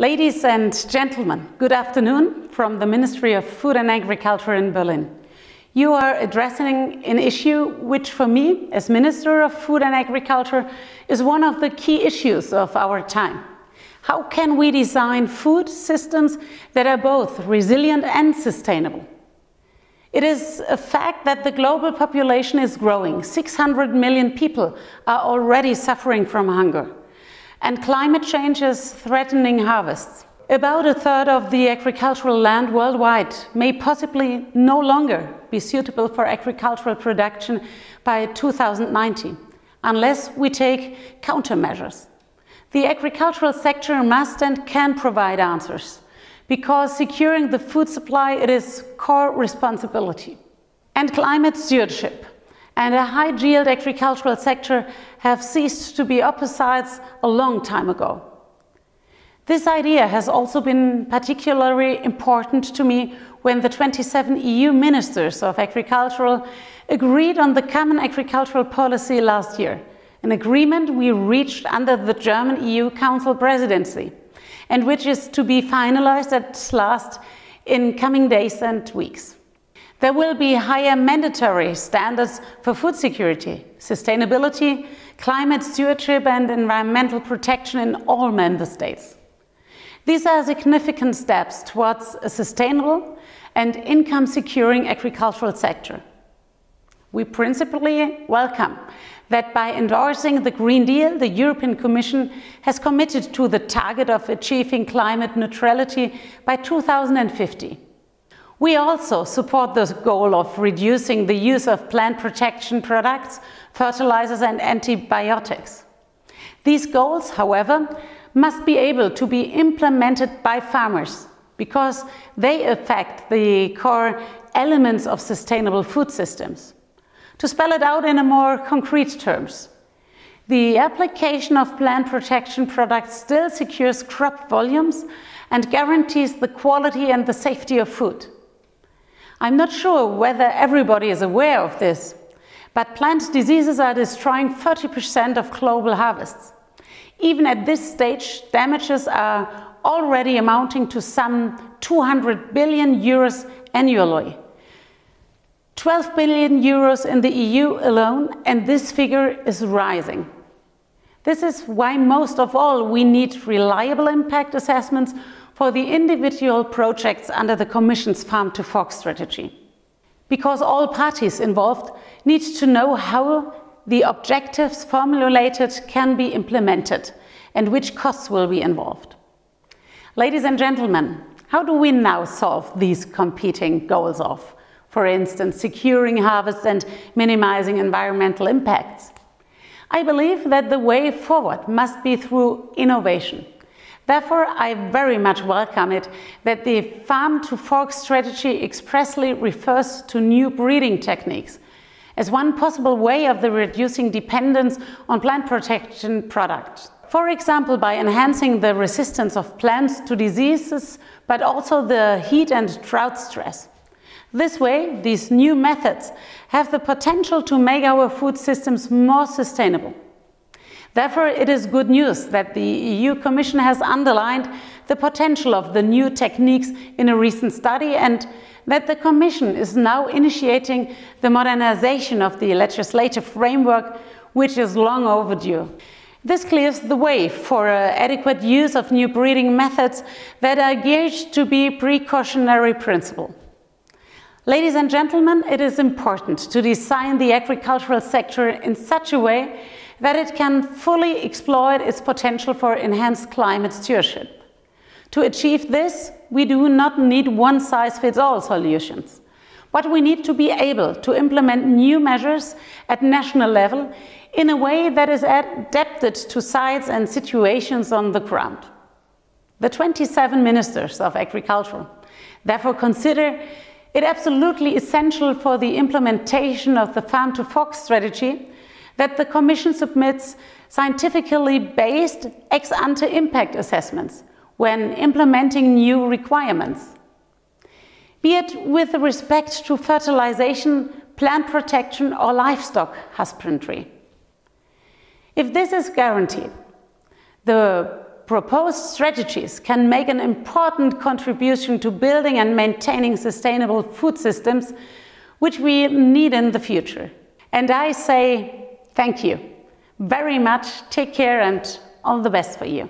Ladies and gentlemen, good afternoon from the Ministry of Food and Agriculture in Berlin. You are addressing an issue which for me, as Minister of Food and Agriculture, is one of the key issues of our time. How can we design food systems that are both resilient and sustainable? It is a fact that the global population is growing. 600 million people are already suffering from hunger. And climate change is threatening harvests. About a third of the agricultural land worldwide may possibly no longer be suitable for agricultural production by 2090, unless we take countermeasures. The agricultural sector must and can provide answers, because securing the food supply it is core responsibility. And climate stewardship and a high-yield agricultural sector have ceased to be opposites a long time ago. This idea has also been particularly important to me when the 27 EU ministers of agriculture agreed on the common agricultural policy last year, an agreement we reached under the German EU Council presidency, and which is to be finalized at last in coming days and weeks. There will be higher mandatory standards for food security, sustainability, climate stewardship and environmental protection in all member states. These are significant steps towards a sustainable and income-securing agricultural sector. We principally welcome that by endorsing the Green Deal, the European Commission has committed to the target of achieving climate neutrality by 2050. We also support the goal of reducing the use of plant protection products, fertilizers and antibiotics. These goals, however, must be able to be implemented by farmers because they affect the core elements of sustainable food systems. To spell it out in a more concrete terms, the application of plant protection products still secures crop volumes and guarantees the quality and the safety of food. I'm not sure whether everybody is aware of this, but plant diseases are destroying 30% of global harvests. Even at this stage, damages are already amounting to some 200 billion euros annually. 12 billion euros in the EU alone, and this figure is rising. This is why most of all we need reliable impact assessments for the individual projects under the Commission's Farm to Fork strategy. Because all parties involved need to know how the objectives formulated can be implemented and which costs will be involved. Ladies and gentlemen, how do we now solve these competing goals of, for instance, securing harvests and minimizing environmental impacts? I believe that the way forward must be through innovation. Therefore, I very much welcome it that the Farm to Fork strategy expressly refers to new breeding techniques as one possible way of reducing dependence on plant protection products. For example, by enhancing the resistance of plants to diseases, but also the heat and drought stress. This way, these new methods have the potential to make our food systems more sustainable. Therefore, it is good news that the EU Commission has underlined the potential of the new techniques in a recent study and that the Commission is now initiating the modernization of the legislative framework, which is long overdue. This clears the way for adequate use of new breeding methods that are geared to be precautionary principle. Ladies and gentlemen, it is important to design the agricultural sector in such a way that it can fully exploit its potential for enhanced climate stewardship. To achieve this, we do not need one-size-fits-all solutions, but we need to be able to implement new measures at national level in a way that is adapted to sites and situations on the ground. The 27 ministers of agriculture therefore consider it absolutely essential for the implementation of the Farm to Fork strategy that the Commission submits scientifically based ex-ante impact assessments when implementing new requirements, be it with respect to fertilization, plant protection or livestock husbandry. If this is guaranteed, the proposed strategies can make an important contribution to building and maintaining sustainable food systems, which we need in the future. And I say thank you very much, take care, and all the best for you.